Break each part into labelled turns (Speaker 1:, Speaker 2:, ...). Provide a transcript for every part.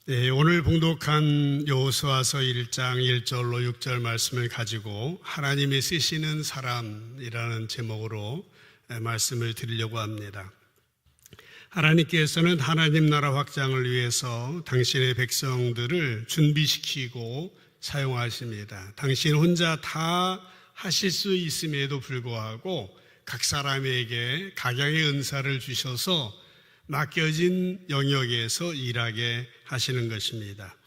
Speaker 1: 네, 오늘 봉독한 여호수아서 1장 1절로 6절 말씀을 가지고 하나님이 쓰시는 사람이라는 제목으로 말씀을 드리려고 합니다. 하나님께서는 하나님 나라 확장을 위해서 당신의 백성들을 준비시키고 사용하십니다. 당신 혼자 다 하실 수 있음에도 불구하고 각 사람에게 각양의 은사를 주셔서 맡겨진 영역에서 일하게 하시는 것입니다.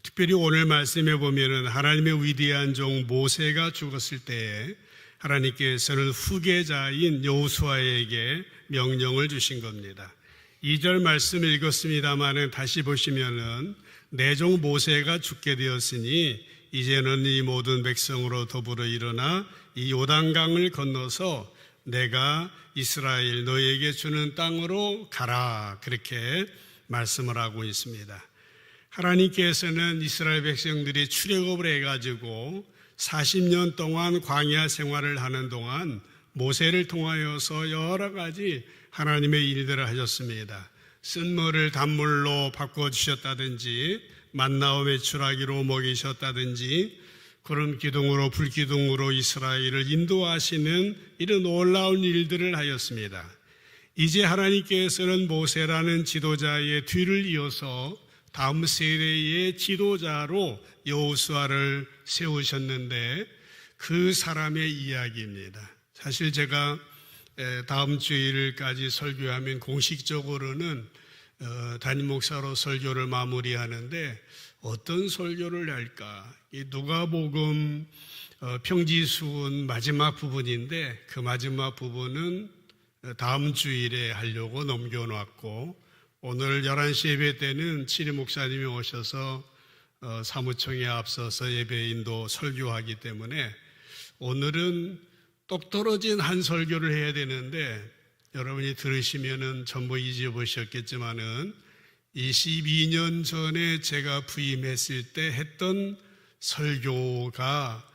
Speaker 1: 특별히 오늘 말씀에 보면은 하나님의 위대한 종 모세가 죽었을 때에 하나님께서는 후계자인 여호수아에게 명령을 주신 겁니다. 2절 말씀 읽었습니다마는 다시 보시면은 내 종 모세가 죽게 되었으니 이제는 이 모든 백성으로 더불어 일어나 이 요단강을 건너서 내가 이스라엘 너희에게 주는 땅으로 가라, 그렇게 말씀을 하고 있습니다. 하나님께서는 이스라엘 백성들이 출애굽을 해가지고 40년 동안 광야 생활을 하는 동안 모세를 통하여서 여러 가지 하나님의 일들을 하셨습니다. 쓴물을 단물로 바꿔주셨다든지 만나와 메추라기로 먹이셨다든지 구름 기둥으로 불 기둥으로 이스라엘을 인도하시는 이런 놀라운 일들을 하였습니다. 이제 하나님께서는 모세라는 지도자의 뒤를 이어서 다음 세대의 지도자로 여호수아를 세우셨는데 그 사람의 이야기입니다. 사실 제가 다음 주일까지 설교하면 공식적으로는 담임 목사로 설교를 마무리하는데 어떤 설교를 할까? 이 누가복음 평지수훈 마지막 부분인데 그 마지막 부분은 다음 주일에 하려고 넘겨놨고 오늘 11시 예배 때는 치리 목사님이 오셔서 사무총에 앞서서 예배인도 설교하기 때문에 오늘은 똑 떨어진 한 설교를 해야 되는데 여러분이 들으시면은 전부 잊어보셨겠지만은 22년 전에 제가 부임했을 때 했던 설교가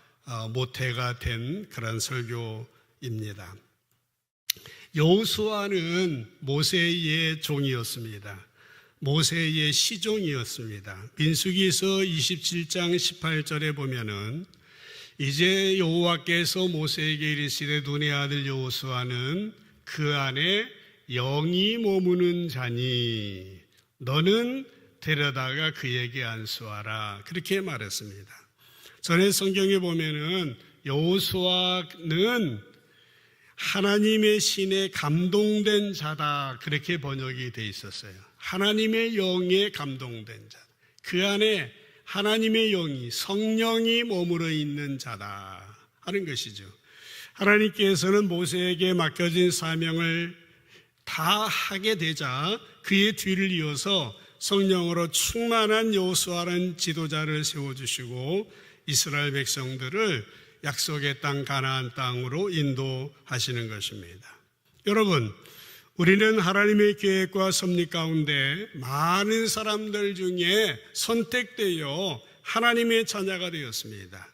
Speaker 1: 모태가 된 그런 설교입니다. 여호수아는 모세의 종이었습니다. 모세의 시종이었습니다. 민수기서 27장 18절에 보면은 이제 여호와께서 모세에게 이르시되 눈의 아들 여호수아는 그 안에 영이 머무는 자니 너는 데려다가 그에게 안수하라, 그렇게 말했습니다. 전에 성경에 보면은 여호수아는 하나님의 신에 감동된 자다, 그렇게 번역이 돼 있었어요. 하나님의 영에 감동된 자, 그 안에 하나님의 영이, 성령이 머물러 있는 자다 하는 것이죠. 하나님께서는 모세에게 맡겨진 사명을 다 하게 되자 그의 뒤를 이어서 성령으로 충만한 여호수아라는 지도자를 세워주시고 이스라엘 백성들을 약속의 땅 가나안 땅으로 인도하시는 것입니다. 여러분, 우리는 하나님의 계획과 섭리 가운데 많은 사람들 중에 선택되어 하나님의 자녀가 되었습니다.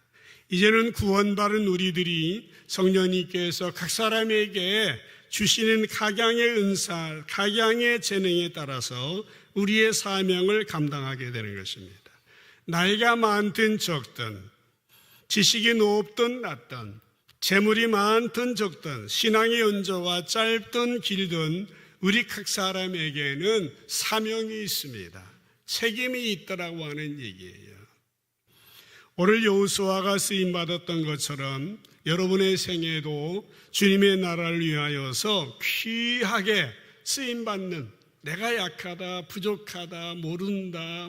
Speaker 1: 이제는 구원받은 우리들이 성령님께서 각 사람에게 주시는 각양의 은사, 각양의 재능에 따라서 우리의 사명을 감당하게 되는 것입니다. 나이가 많든 적든, 지식이 높든 낮든, 재물이 많든 적든, 신앙의 연조가 짧든 길든 우리 각 사람에게는 사명이 있습니다. 책임이 있다라고 하는 얘기예요. 오늘 여호수아가 쓰임받았던 것처럼 여러분의 생애도 주님의 나라를 위하여서 귀하게 쓰임받는, 내가 약하다, 부족하다, 모른다,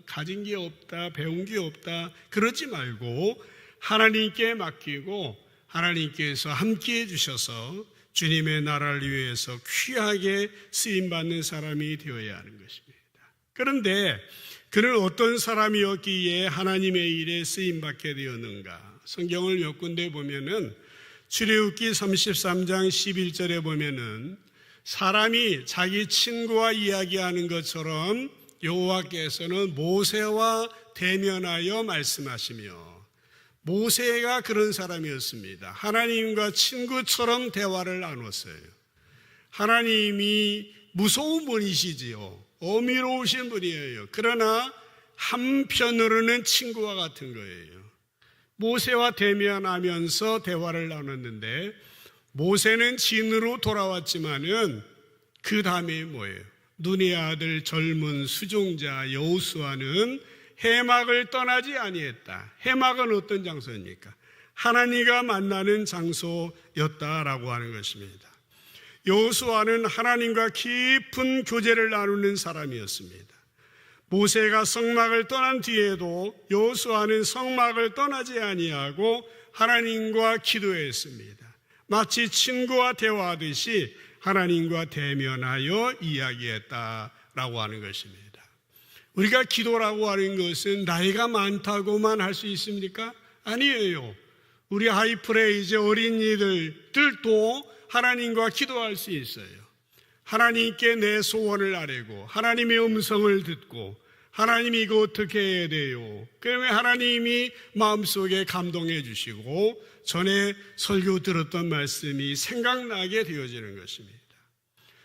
Speaker 1: 가진 게 없다, 배운 게 없다, 그러지 말고 하나님께 맡기고 하나님께서 함께해 주셔서 주님의 나라를 위해서 귀하게 쓰임받는 사람이 되어야 하는 것입니다. 그런데 그는 어떤 사람이었기에 하나님의 일에 쓰임받게 되었는가? 성경을 몇 군데 보면은 출애굽기 33장 11절에 보면은 사람이 자기 친구와 이야기하는 것처럼 여호와께서는 모세와 대면하여 말씀하시며, 모세가 그런 사람이었습니다. 하나님과 친구처럼 대화를 나눴어요. 하나님이 무서운 분이시지요. 어미로우신 분이에요. 그러나 한편으로는 친구와 같은 거예요. 모세와 대면하면서 대화를 나눴는데 모세는 진으로 돌아왔지만은 그 다음에 뭐예요? 눈의 아들 젊은 수종자 여호수아는 해막을 떠나지 아니했다. 해막은 어떤 장소입니까? 하나님과 만나는 장소였다라고 하는 것입니다. 여호수아는 하나님과 깊은 교제를 나누는 사람이었습니다. 모세가 성막을 떠난 뒤에도 여호수아는 성막을 떠나지 아니하고 하나님과 기도했습니다. 마치 친구와 대화하듯이 하나님과 대면하여 이야기했다라고 하는 것입니다. 우리가 기도라고 하는 것은 나이가 많다고만 할 수 있습니까? 아니에요. 우리 하이프레이즈 어린이들도 하나님과 기도할 수 있어요. 하나님께 내 소원을 아뢰고 하나님의 음성을 듣고 하나님이 이거 어떻게 해야 돼요? 그러면 하나님이 마음속에 감동해 주시고 전에 설교 들었던 말씀이 생각나게 되어지는 것입니다.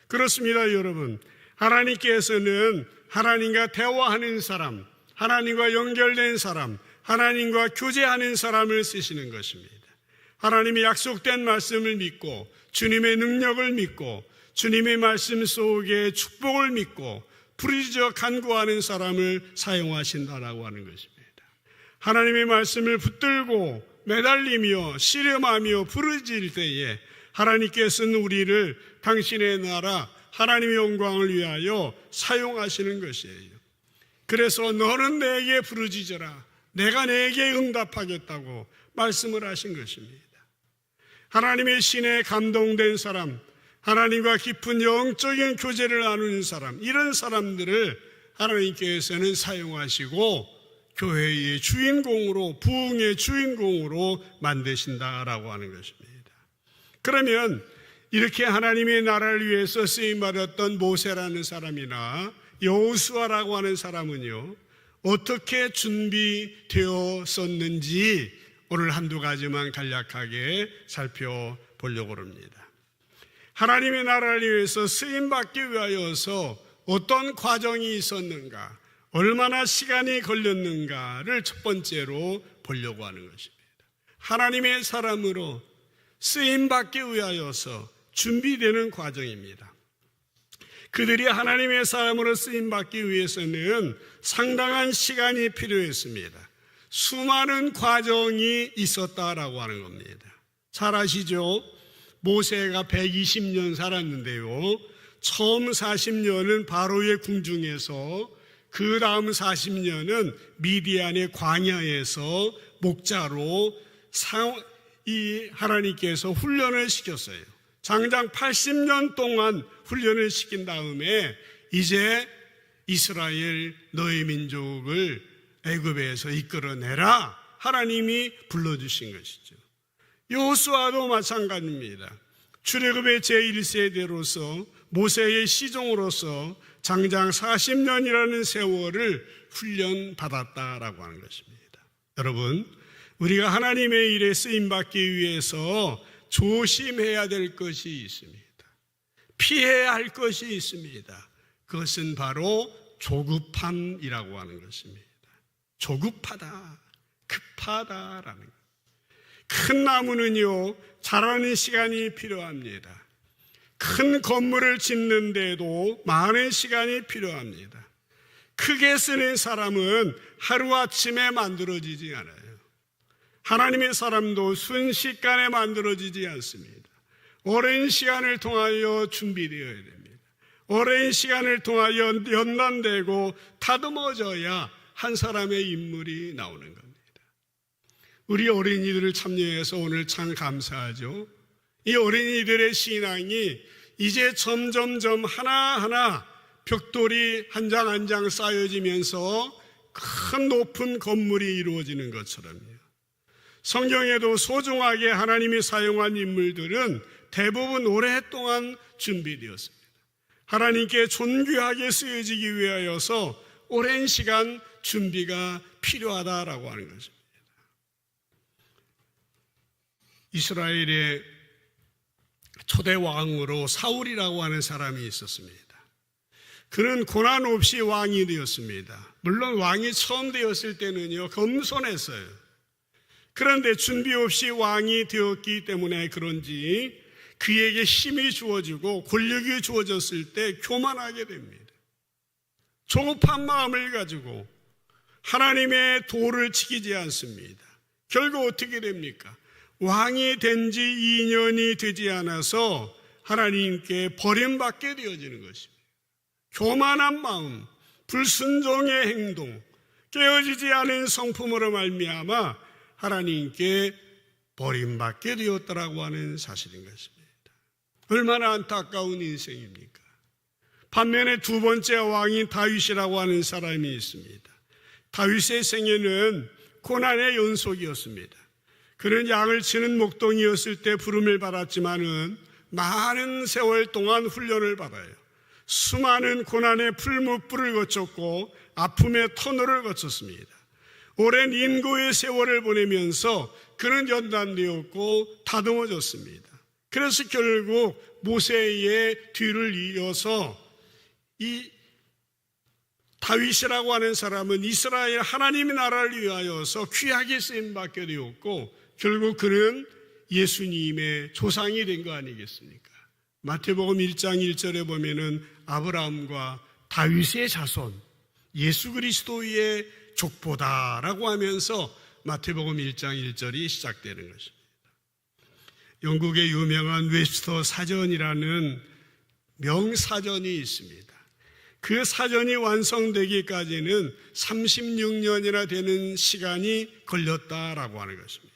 Speaker 1: 그렇습니다, 여러분. 하나님께서는 하나님과 대화하는 사람, 하나님과 연결된 사람, 하나님과 교제하는 사람을 쓰시는 것입니다. 하나님이 약속된 말씀을 믿고 주님의 능력을 믿고 주님의 말씀 속에 축복을 믿고 부르짖어 간구하는 사람을 사용하신다라고 하는 것입니다. 하나님의 말씀을 붙들고 매달리며 씨름하며 부르짖을 때에 하나님께서는 우리를 당신의 나라 하나님의 영광을 위하여 사용하시는 것이에요. 그래서 너는 내게 부르짖어라. 내가 내게 응답하겠다고 말씀을 하신 것입니다. 하나님의 신에 감동된 사람, 하나님과 깊은 영적인 교제를 나누는 사람, 이런 사람들을 하나님께서는 사용하시고 교회의 주인공으로, 부흥의 주인공으로 만드신다라고 하는 것입니다. 그러면 이렇게 하나님의 나라를 위해서 쓰임받았던 모세라는 사람이나 여호수아라고 하는 사람은요, 어떻게 준비되었었는지 오늘 한두 가지만 간략하게 살펴보려고 합니다. 하나님의 나라를 위해서 쓰임받기 위하여서 어떤 과정이 있었는가, 얼마나 시간이 걸렸는가를 첫 번째로 보려고 하는 것입니다. 하나님의 사람으로 쓰임받기 위하여서 준비되는 과정입니다. 그들이 하나님의 사람으로 쓰임받기 위해서는 상당한 시간이 필요했습니다. 수많은 과정이 있었다라고 하는 겁니다. 잘 아시죠? 모세가 120년 살았는데요, 처음 40년은 바로의 궁중에서, 그 다음 40년은 미디안의 광야에서 목자로 이 하나님께서 훈련을 시켰어요. 장장 80년 동안 훈련을 시킨 다음에 이제 이스라엘 너희 민족을 애굽에서 이끌어내라 하나님이 불러주신 것이죠. 여호수아도 마찬가지입니다. 출애굽의 제1세대로서 모세의 시종으로서 장장 40년이라는 세월을 훈련받았다라고 하는 것입니다. 여러분, 우리가 하나님의 일에 쓰임받기 위해서 조심해야 될 것이 있습니다. 피해야 할 것이 있습니다. 그것은 바로 조급함이라고 하는 것입니다. 조급하다, 급하다라는 것. 큰 나무는요, 자라는 시간이 필요합니다. 큰 건물을 짓는데도 많은 시간이 필요합니다. 크게 쓰는 사람은 하루아침에 만들어지지 않아요. 하나님의 사람도 순식간에 만들어지지 않습니다. 오랜 시간을 통하여 준비되어야 됩니다. 오랜 시간을 통하여 연단되고 다듬어져야 한 사람의 인물이 나오는 겁니다. 우리 어린이들을 참여해서 오늘 참 감사하죠. 이 어린이들의 신앙이 이제 점점점 하나하나 벽돌이 한 장 한 장 쌓여지면서 큰 높은 건물이 이루어지는 것처럼요. 성경에도 소중하게 하나님이 사용한 인물들은 대부분 오랫동안 준비되었습니다. 하나님께 존귀하게 쓰여지기 위하여서 오랜 시간 준비가 필요하다라고 하는 것입니다. 이스라엘의 초대 왕으로 사울이라고 하는 사람이 있었습니다. 그는 고난 없이 왕이 되었습니다. 물론 왕이 처음 되었을 때는요, 겸손했어요. 그런데 준비 없이 왕이 되었기 때문에 그런지 그에게 힘이 주어지고 권력이 주어졌을 때 교만하게 됩니다. 조급한 마음을 가지고 하나님의 도를 지키지 않습니다. 결국 어떻게 됩니까? 왕이 된 지 2년이 되지 않아서 하나님께 버림받게 되어지는 것입니다. 교만한 마음, 불순종의 행동, 깨어지지 않은 성품으로 말미암아 하나님께 버림받게 되었다라고 하는 사실인 것입니다. 얼마나 안타까운 인생입니까? 반면에 두 번째 왕인 다윗이라고 하는 사람이 있습니다. 다윗의 생애는 고난의 연속이었습니다. 그는 양을 치는 목동이었을 때 부름을 받았지만은 많은 세월 동안 훈련을 받아요. 수많은 고난의 풀무불을 거쳤고 아픔의 터널을 거쳤습니다. 오랜 인고의 세월을 보내면서 그는 연단되었고 다듬어졌습니다. 그래서 결국 모세의 뒤를 이어서 이 다윗이라고 하는 사람은 이스라엘 하나님의 나라를 위하여서 귀하게 쓰임받게 되었고 결국 그는 예수님의 조상이 된 거 아니겠습니까? 마태복음 1장 1절에 보면은 아브라함과 다윗의 자손, 예수 그리스도의 족보다라고 하면서 마태복음 1장 1절이 시작되는 것입니다. 영국의 유명한 웹스터 사전이라는 명사전이 있습니다. 그 사전이 완성되기까지는 36년이나 되는 시간이 걸렸다라고 하는 것입니다.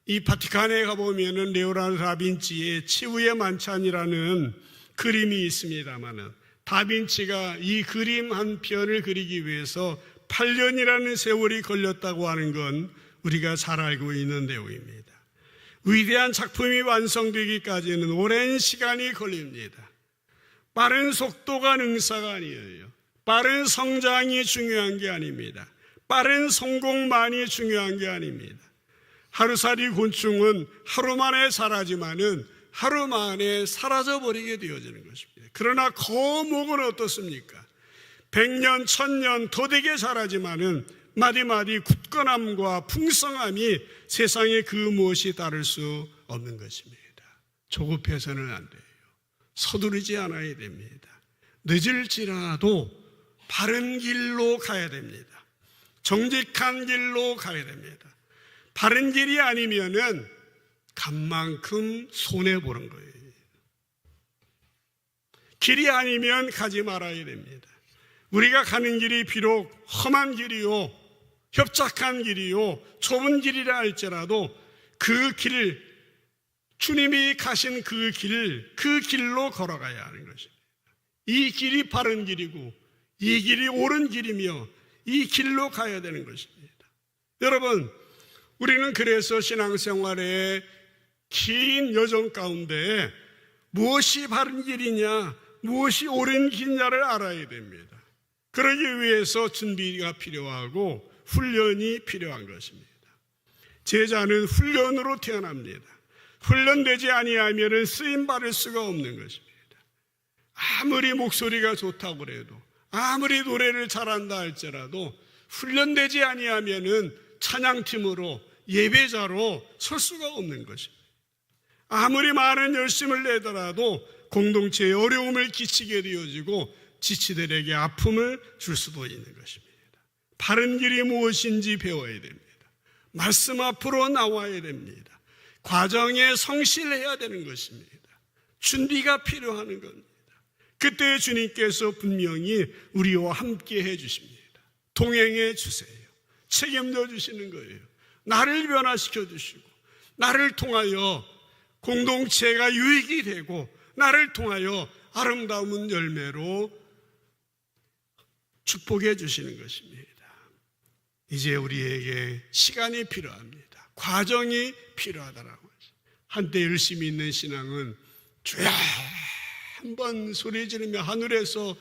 Speaker 1: 이 바티칸에 가보면은 레오나르도 다빈치의 치유의 만찬이라는 그림이 있습니다만은 다빈치가 이 그림 한 편을 그리기 위해서 8년이라는 세월이 걸렸다고 하는 건 우리가 잘 알고 있는 내용입니다. 위대한 작품이 완성되기까지는 오랜 시간이 걸립니다. 빠른 속도가 능사가 아니에요. 빠른 성장이 중요한 게 아닙니다. 빠른 성공만이 중요한 게 아닙니다. 하루살이 곤충은 하루 만에 자라지만은 하루 만에 사라져버리게 되어지는 것입니다. 그러나 거목은 어떻습니까? 100년, 1000년 더 되게 자라지만은 마디마디 굳건함과 풍성함이 세상에 그 무엇이 다를 수 없는 것입니다. 조급해서는 안 돼요. 서두르지 않아야 됩니다. 늦을지라도 바른 길로 가야 됩니다. 정직한 길로 가야 됩니다. 바른 길이 아니면은 간 만큼 손해보는 거예요. 길이 아니면 가지 말아야 됩니다. 우리가 가는 길이 비록 험한 길이요, 협착한 길이요, 좁은 길이라 할지라도 그 길을, 주님이 가신 그 길로 걸어가야 하는 것입니다. 이 길이 바른 길이고 이 길이 옳은 길이며 이 길로 가야 되는 것입니다. 여러분, 우리는 그래서 신앙생활의 긴 여정 가운데 무엇이 바른 길이냐, 무엇이 옳은 길이냐를 알아야 됩니다. 그러기 위해서 준비가 필요하고 훈련이 필요한 것입니다. 제자는 훈련으로 태어납니다. 훈련되지 아니하면 쓰임받을 수가 없는 것입니다. 아무리 목소리가 좋다고 그래도, 아무리 노래를 잘한다 할지라도 훈련되지 아니하면 찬양팀으로, 예배자로 설 수가 없는 것입니다. 아무리 많은 열심을 내더라도 공동체에 어려움을 끼치게 되어지고 지치들에게 아픔을 줄 수도 있는 것입니다. 바른 길이 무엇인지 배워야 됩니다. 말씀 앞으로 나와야 됩니다. 과정에 성실해야 되는 것입니다. 준비가 필요한 겁니다. 그때 주님께서 분명히 우리와 함께 해주십니다. 동행해 주세요. 책임져 주시는 거예요. 나를 변화시켜 주시고 나를 통하여 공동체가 유익이 되고 나를 통하여 아름다운 열매로 축복해 주시는 것입니다. 이제 우리에게 시간이 필요합니다. 과정이 필요하다라고 하죠. 한때 열심히 있는 신앙은 주야 한번 소리 지르며 하늘에서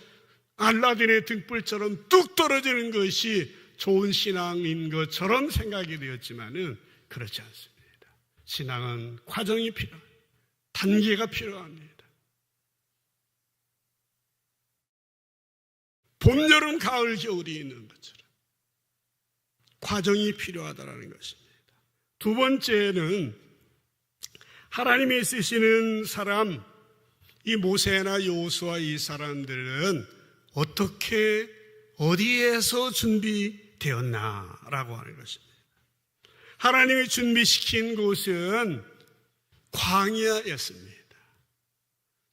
Speaker 1: 알라딘의 등불처럼 뚝 떨어지는 것이 좋은 신앙인 것처럼 생각이 되었지만은 그렇지 않습니다. 신앙은 과정이 필요합니다. 단계가 필요합니다. 봄, 여름, 가을, 겨울이 있는 것처럼 과정이 필요하다는 것입니다. 두 번째는 하나님이 쓰시는 사람, 이 모세나 여호수아 이 사람들은 어떻게 어디에서 준비되었나라고 하는 것입니다. 하나님이 준비시킨 곳은 광야였습니다.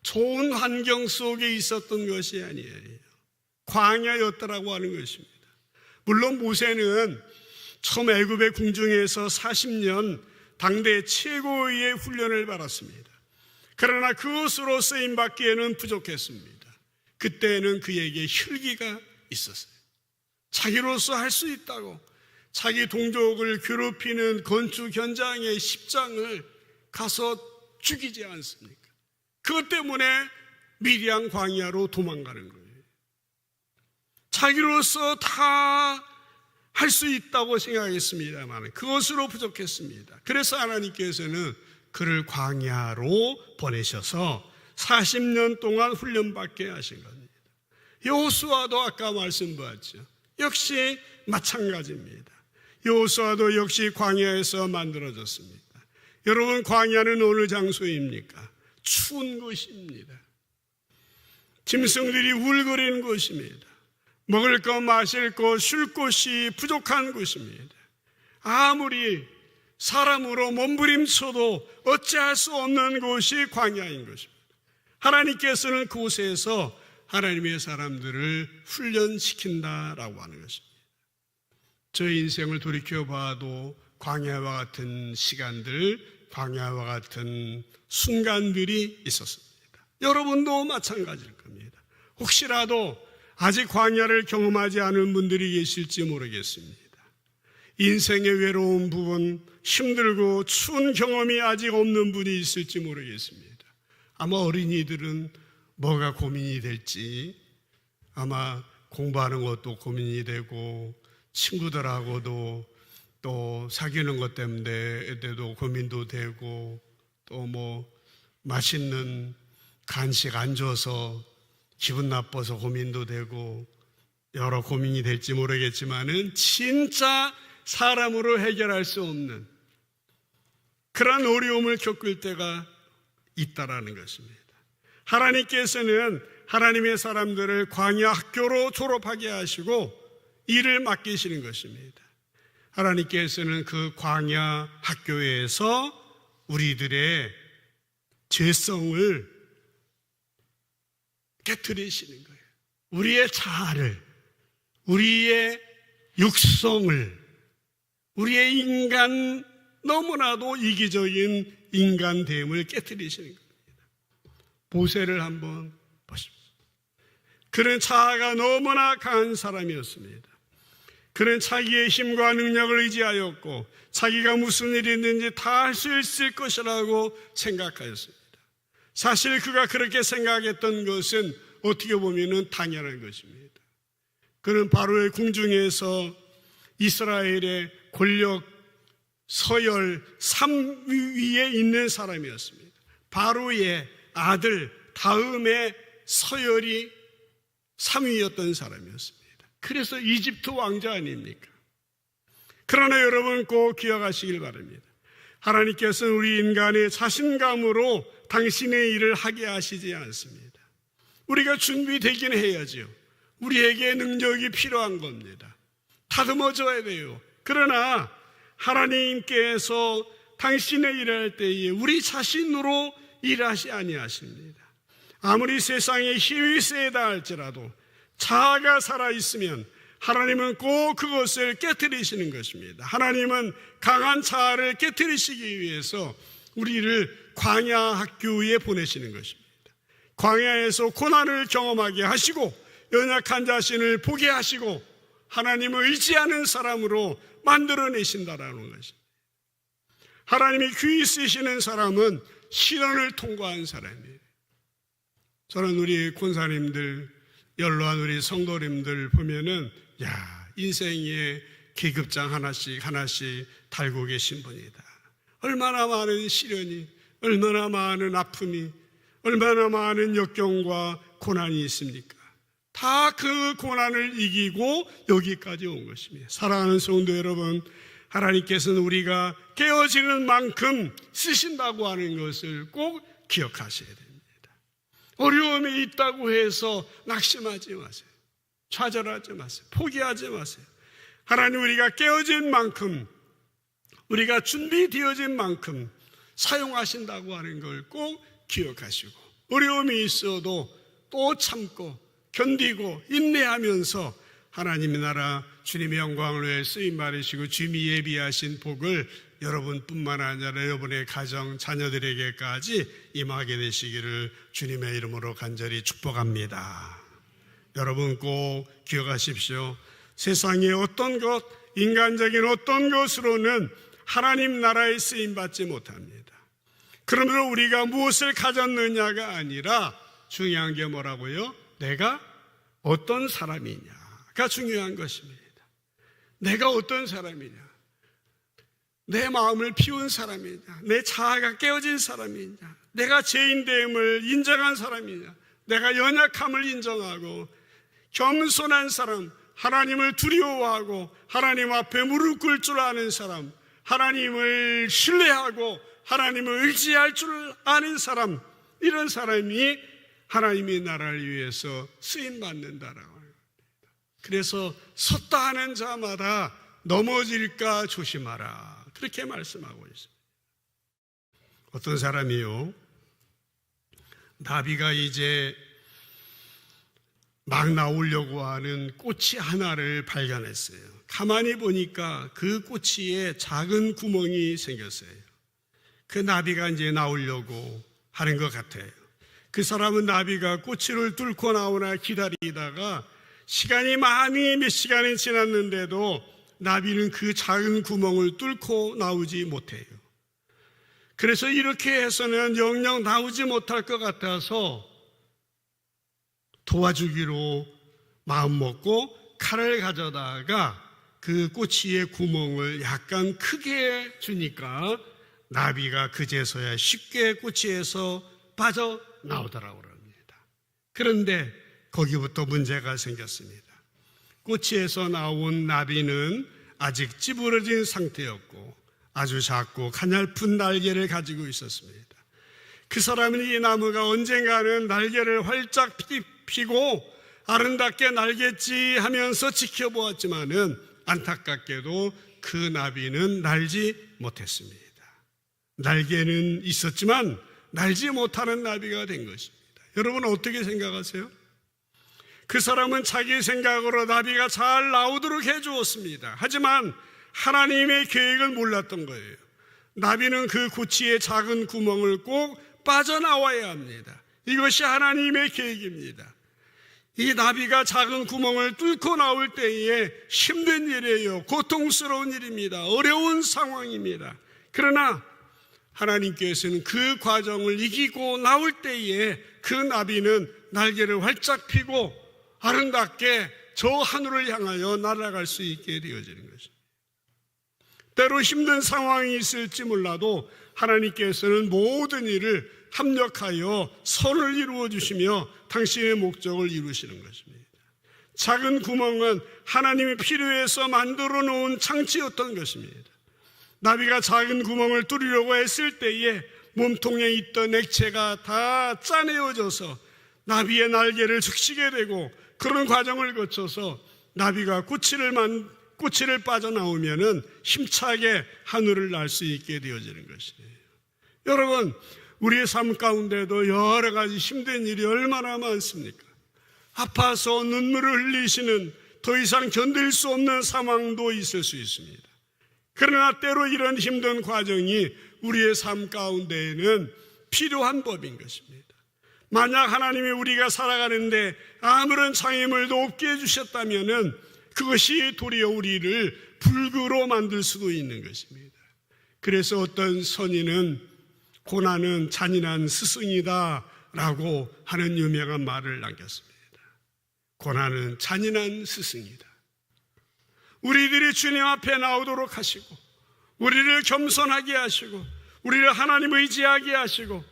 Speaker 1: 좋은 환경 속에 있었던 것이 아니에요. 광야였다라고 하는 것입니다. 물론 모세는 처음 애굽의 궁중에서 40년 당대 최고의 훈련을 받았습니다. 그러나 그것으로 쓰임받기에는 부족했습니다. 그때는 그에게 혈기가 있었어요. 자기로서 할 수 있다고 자기 동족을 괴롭히는 건축 현장의 십장을 가서 죽이지 않습니까? 그것 때문에 미디안 광야로 도망가는 거예요. 자기로서 다 할 수 있다고 생각했습니다만 그것으로 부족했습니다. 그래서 하나님께서는 그를 광야로 보내셔서 40년 동안 훈련받게 하신 겁니다. 여호수아도 아까 말씀드렸죠. 역시 마찬가지입니다. 여호수아도 역시 광야에서 만들어졌습니다. 여러분, 광야는 어느 장소입니까? 추운 곳입니다. 짐승들이 울거리는 곳입니다. 먹을 것, 마실 것, 쉴 곳이 부족한 곳입니다. 아무리 사람으로 몸부림쳐도 어찌할 수 없는 곳이 광야인 것입니다. 하나님께서는 그곳에서 하나님의 사람들을 훈련시킨다라고 하는 것입니다. 저의 인생을 돌이켜봐도 광야와 같은 시간들, 광야와 같은 순간들이 있었습니다. 여러분도 마찬가지일 겁니다. 혹시라도 아직 광야를 경험하지 않은 분들이 계실지 모르겠습니다. 인생의 외로운 부분, 힘들고 추운 경험이 아직 없는 분이 있을지 모르겠습니다. 아마 어린이들은 뭐가 고민이 될지, 아마 공부하는 것도 고민이 되고 친구들하고도 또 사귀는 것 때문에도 고민도 되고 또 뭐 맛있는 간식 안 줘서 기분 나빠서 고민도 되고 여러 고민이 될지 모르겠지만은 진짜 사람으로 해결할 수 없는 그런 어려움을 겪을 때가 있다라는 것입니다. 하나님께서는 하나님의 사람들을 광야 학교로 졸업하게 하시고 일을 맡기시는 것입니다. 하나님께서는 그 광야 학교에서 우리들의 죄성을 깨트리시는 거예요. 우리의 자아를, 우리의 육성을, 우리의 인간, 너무나도 이기적인 인간됨을 깨트리시는 겁니다. 모세를 한번 보십시오. 그는 자아가 너무나 강한 사람이었습니다. 그는 자기의 힘과 능력을 의지하였고 자기가 무슨 일이 있는지 다 할 수 있을 것이라고 생각하였습니다. 사실 그가 그렇게 생각했던 것은 어떻게 보면 당연한 것입니다. 그는 바로의 궁중에서 이스라엘의 권력 서열 3위에 있는 사람이었습니다. 바로의 아들 다음에 서열이 3위였던 사람이었습니다. 그래서 이집트 왕자 아닙니까? 그러나 여러분 꼭 기억하시길 바랍니다. 하나님께서는 우리 인간의 자신감으로 당신의 일을 하게 하시지 않습니다. 우리가 준비되긴 해야죠. 우리에게 능력이 필요한 겁니다. 다듬어져야 돼요. 그러나 하나님께서 당신의 일을 할 때에 우리 자신으로 일하시 아니하십니다. 아무리 세상에 힘이 세다 할지라도 자아가 살아있으면 하나님은 꼭 그것을 깨트리시는 것입니다. 하나님은 강한 자아를 깨트리시기 위해서 우리를 광야 학교에 보내시는 것입니다. 광야에서 고난을 경험하게 하시고 연약한 자신을 보게 하시고 하나님을 의지하는 사람으로 만들어내신다라는 것입니다. 하나님이 귀히 쓰시는 사람은 시련을 통과한 사람이에요. 저는 우리 권사님들, 연로한 우리 성도님들 보면은 인생의 계급장 하나씩 달고 계신 분이다. 얼마나 많은 시련이, 얼마나 많은 아픔이, 얼마나 많은 역경과 고난이 있습니까? 다 그 고난을 이기고 여기까지 온 것입니다. 사랑하는 성도 여러분, 하나님께서는 우리가 깨어지는 만큼 쓰신다고 하는 것을 꼭 기억하셔야 됩니다. 어려움이 있다고 해서 낙심하지 마세요. 좌절하지 마세요. 포기하지 마세요. 하나님, 우리가 깨어진 만큼, 우리가 준비되어진 만큼 사용하신다고 하는 걸 꼭 기억하시고, 어려움이 있어도 또 참고 견디고 인내하면서 하나님의 나라 주님의 영광을 위해 쓰임 받으시고 주님이 예비하신 복을 여러분뿐만 아니라 여러분의 가정, 자녀들에게까지 임하게 되시기를 주님의 이름으로 간절히 축복합니다. 여러분 꼭 기억하십시오. 세상의 어떤 것, 인간적인 어떤 것으로는 하나님 나라에 쓰임받지 못합니다. 그러므로 우리가 무엇을 가졌느냐가 아니라 중요한 게 뭐라고요? 내가 어떤 사람이냐가 중요한 것입니다. 내가 어떤 사람이냐, 내 마음을 피운 사람이냐, 내 자아가 깨어진 사람이냐, 내가 죄인됨을 인정한 사람이냐, 내가 연약함을 인정하고 겸손한 사람, 하나님을 두려워하고 하나님 앞에 무릎 꿇을 줄 아는 사람, 하나님을 신뢰하고 하나님을 의지할 줄 아는 사람, 이런 사람이 하나님의 나라를 위해서 쓰임받는다라고 합니다. 그래서 섰다 하는 자마다 넘어질까 조심하라, 그렇게 말씀하고 있습니다. 어떤 사람이요, 나비가 이제 막 나오려고 하는 꼬치 하나를 발견했어요. 가만히 보니까 그 꼬치에 작은 구멍이 생겼어요. 그 나비가 이제 나오려고 하는 것 같아요. 그 사람은 나비가 꼬치를 뚫고 나오나 기다리다가 시간이 많이 몇 시간이 지났는데도 나비는 그 작은 구멍을 뚫고 나오지 못해요. 그래서 이렇게 해서는 영영 나오지 못할 것 같아서 도와주기로 마음먹고 칼을 가져다가 그 꼬치의 구멍을 약간 크게 주니까 나비가 그제서야 쉽게 꼬치에서 빠져나오더라고 합니다. 그런데 거기부터 문제가 생겼습니다. 꼬치에서 나온 나비는 아직 찌부러진 상태였고 아주 작고 가냘픈 날개를 가지고 있었습니다. 그 사람은 이 나무가 언젠가는 날개를 활짝 펴고 아름답게 날겠지 하면서 지켜보았지만은 안타깝게도 그 나비는 날지 못했습니다. 날개는 있었지만 날지 못하는 나비가 된 것입니다. 여러분 어떻게 생각하세요? 그 사람은 자기 생각으로 나비가 잘 나오도록 해주었습니다. 하지만 하나님의 계획을 몰랐던 거예요. 나비는 그 고치의 작은 구멍을 꼭 빠져나와야 합니다. 이것이 하나님의 계획입니다. 이 나비가 작은 구멍을 뚫고 나올 때에 힘든 일이에요. 고통스러운 일입니다. 어려운 상황입니다. 그러나 하나님께서는 그 과정을 이기고 나올 때에 그 나비는 날개를 활짝 펴고 아름답게 저 하늘을 향하여 날아갈 수 있게 되어지는 것입니다. 때로 힘든 상황이 있을지 몰라도 하나님께서는 모든 일을 합력하여 선을 이루어 주시며 당신의 목적을 이루시는 것입니다. 작은 구멍은 하나님이 필요해서 만들어 놓은 창치였던 것입니다. 나비가 작은 구멍을 뚫으려고 했을 때에 몸통에 있던 액체가 다 짜내어져서 나비의 날개를 적시게 되고 그런 과정을 거쳐서 나비가 꼬치를 빠져나오면은 힘차게 하늘을 날 수 있게 되어지는 것이에요. 여러분, 우리의 삶 가운데도 여러 가지 힘든 일이 얼마나 많습니까? 아파서 눈물을 흘리시는 더 이상 견딜 수 없는 상황도 있을 수 있습니다. 그러나 때로 이런 힘든 과정이 우리의 삶 가운데에는 필요한 법인 것입니다. 만약 하나님이 우리가 살아가는데 아무런 장애물도 없게 해주셨다면 그것이 도리어 우리를 불구로 만들 수도 있는 것입니다. 그래서 어떤 선인은 고난은 잔인한 스승이다 라고 하는 유명한 말을 남겼습니다. 고난은 잔인한 스승이다. 우리들이 주님 앞에 나오도록 하시고 우리를 겸손하게 하시고 우리를 하나님 의지하게 하시고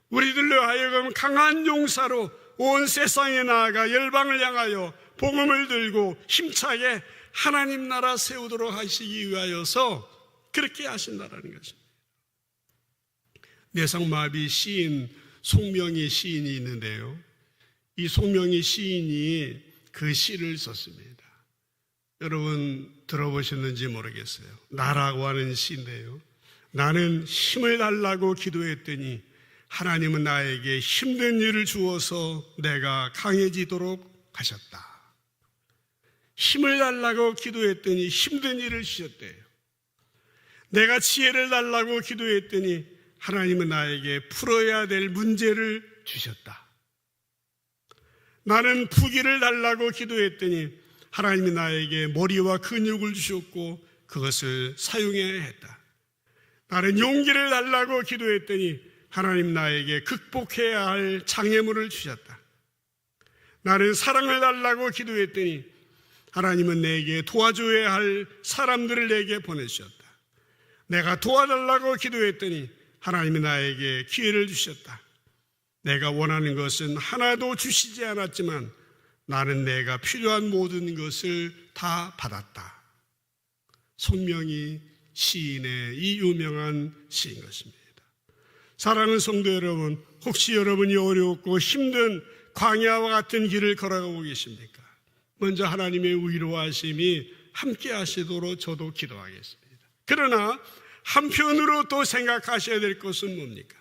Speaker 1: 우리들로 하여금 강한 용사로 온 세상에 나아가 열방을 향하여 복음을 들고 힘차게 하나님 나라 세우도록 하시기 위하여서 그렇게 하신다라는 것입니다. 뇌성마비 시인 송명희 시인이 있는데요, 이 송명희 시인이 그 시를 썼습니다. 여러분 들어보셨는지 모르겠어요. 나라고 하는 시인데요, 나는 힘을 달라고 기도했더니 하나님은 나에게 힘든 일을 주어서 내가 강해지도록 하셨다. 힘을 달라고 기도했더니 힘든 일을 주셨대요. 내가 지혜를 달라고 기도했더니 하나님은 나에게 풀어야 될 문제를 주셨다. 나는 부귀를 달라고 기도했더니 하나님이 나에게 머리와 근육을 주셨고 그것을 사용해야 했다. 나는 용기를 달라고 기도했더니 하나님 나에게 극복해야 할 장애물을 주셨다. 나는 사랑을 달라고 기도했더니 하나님은 내게 도와줘야 할 사람들을 내게 보내주셨다. 내가 도와달라고 기도했더니 하나님이 나에게 기회를 주셨다. 내가 원하는 것은 하나도 주시지 않았지만 나는 내가 필요한 모든 것을 다 받았다. 송명희 시인의 이 유명한 시인 것입니다. 사랑하는 성도 여러분, 혹시 여러분이 어렵고 힘든 광야와 같은 길을 걸어가고 계십니까? 먼저 하나님의 위로하심이 함께 하시도록 저도 기도하겠습니다. 그러나 한편으로 또 생각하셔야 될 것은 뭡니까?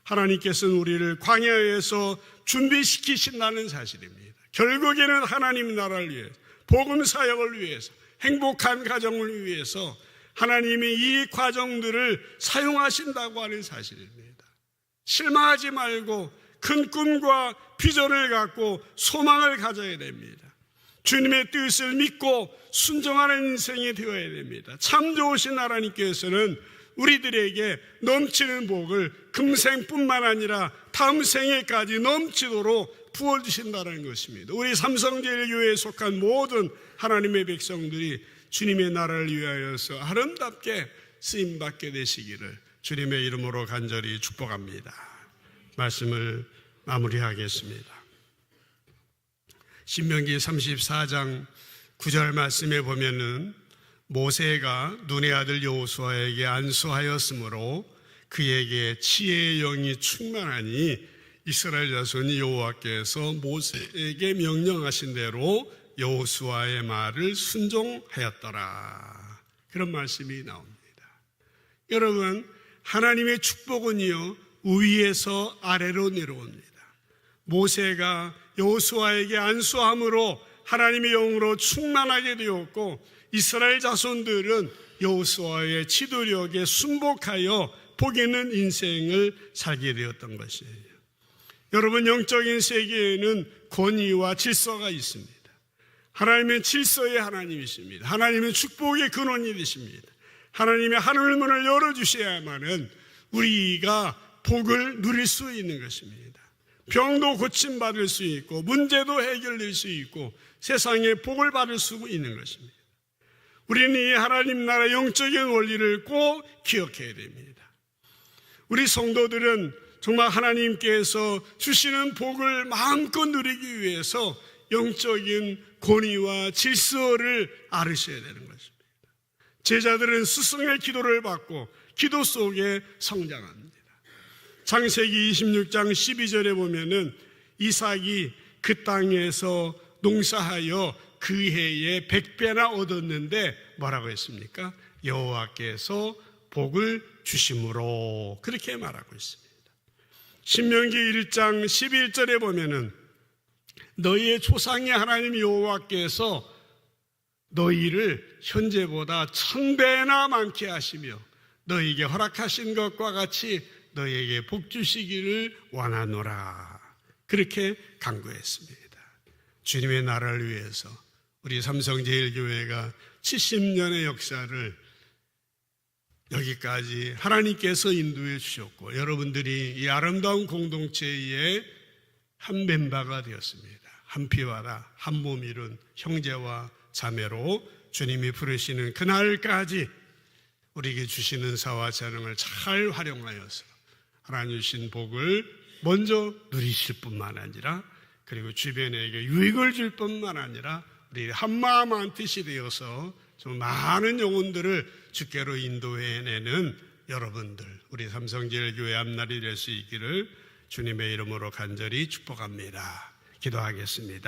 Speaker 1: 하나님께서는 우리를 광야에서 준비시키신다는 사실입니다. 결국에는 하나님 나라를 위해서, 복음 사역을 위해서, 행복한 가정을 위해서 하나님이 이 과정들을 사용하신다고 하는 사실입니다. 실망하지 말고 큰 꿈과 비전을 갖고 소망을 가져야 됩니다. 주님의 뜻을 믿고 순종하는 인생이 되어야 됩니다. 참 좋으신 하나님께서는 우리들에게 넘치는 복을 금생뿐만 아니라 다음 생에까지 넘치도록 부어주신다는 것입니다. 우리 삼성제일교회에 속한 모든 하나님의 백성들이 주님의 나라를 위하여서 아름답게 쓰임받게 되시기를 주님의 이름으로 간절히 축복합니다. 말씀을 마무리하겠습니다. 신명기 34장 9절 말씀에 보면은 모세가 눈의 아들 여호수아에게 안수하였으므로 그에게 지혜의 영이 충만하니 이스라엘 자손이 여호와께서 모세에게 명령하신 대로 여호수아의 말을 순종하였더라. 그런 말씀이 나옵니다. 여러분, 하나님의 축복은요, 위에서 아래로 내려옵니다. 모세가 여호수아에게 안수함으로 하나님의 영으로 충만하게 되었고 이스라엘 자손들은 여호수아의 지도력에 순복하여 복 있는 인생을 살게 되었던 것이에요. 여러분, 영적인 세계에는 권위와 질서가 있습니다. 하나님은 질서의 하나님이십니다. 하나님은 축복의 근원이 되십니다. 하나님의 하늘문을 열어주셔야만은 우리가 복을 누릴 수 있는 것입니다. 병도 고침받을 수 있고 문제도 해결될 수 있고 세상에 복을 받을 수 있는 것입니다. 우리는 이 하나님 나라 영적인 원리를 꼭 기억해야 됩니다. 우리 성도들은 정말 하나님께서 주시는 복을 마음껏 누리기 위해서 영적인 권위와 질서를 알으셔야 되는 것입니다. 제자들은 스승의 기도를 받고 기도 속에 성장합니다. 창세기 26장 12절에 보면은 이삭이 그 땅에서 농사하여 그 해에 100배나 얻었는데 뭐라고 했습니까? 여호와께서 복을 주심으로, 그렇게 말하고 있습니다. 신명기 1장 11절에 보면은 너희의 조상의 하나님 여호와께서 너희를 현재보다 1000배나 많게 하시며 너희에게 허락하신 것과 같이 너희에게 복 주시기를 원하노라. 그렇게 간구했습니다. 주님의 나라를 위해서 우리 삼성제일교회가 70년의 역사를 여기까지 하나님께서 인도해 주셨고 여러분들이 이 아름다운 공동체의 한 멤버가 되었습니다. 한 피와라 한 몸 이룬 형제와 자매로 주님이 부르시는 그날까지 우리에게 주시는 사와 재능을 잘 활용하여서 하나님 주신 복을 먼저 누리실 뿐만 아니라 그리고 주변에게 유익을 줄 뿐만 아니라 우리 한마음 한뜻이 되어서 좀 많은 영혼들을 주께로 인도해내는 여러분들, 우리 삼성제일교회 앞날이 될 수 있기를 주님의 이름으로 간절히 축복합니다. 기도하겠습니다.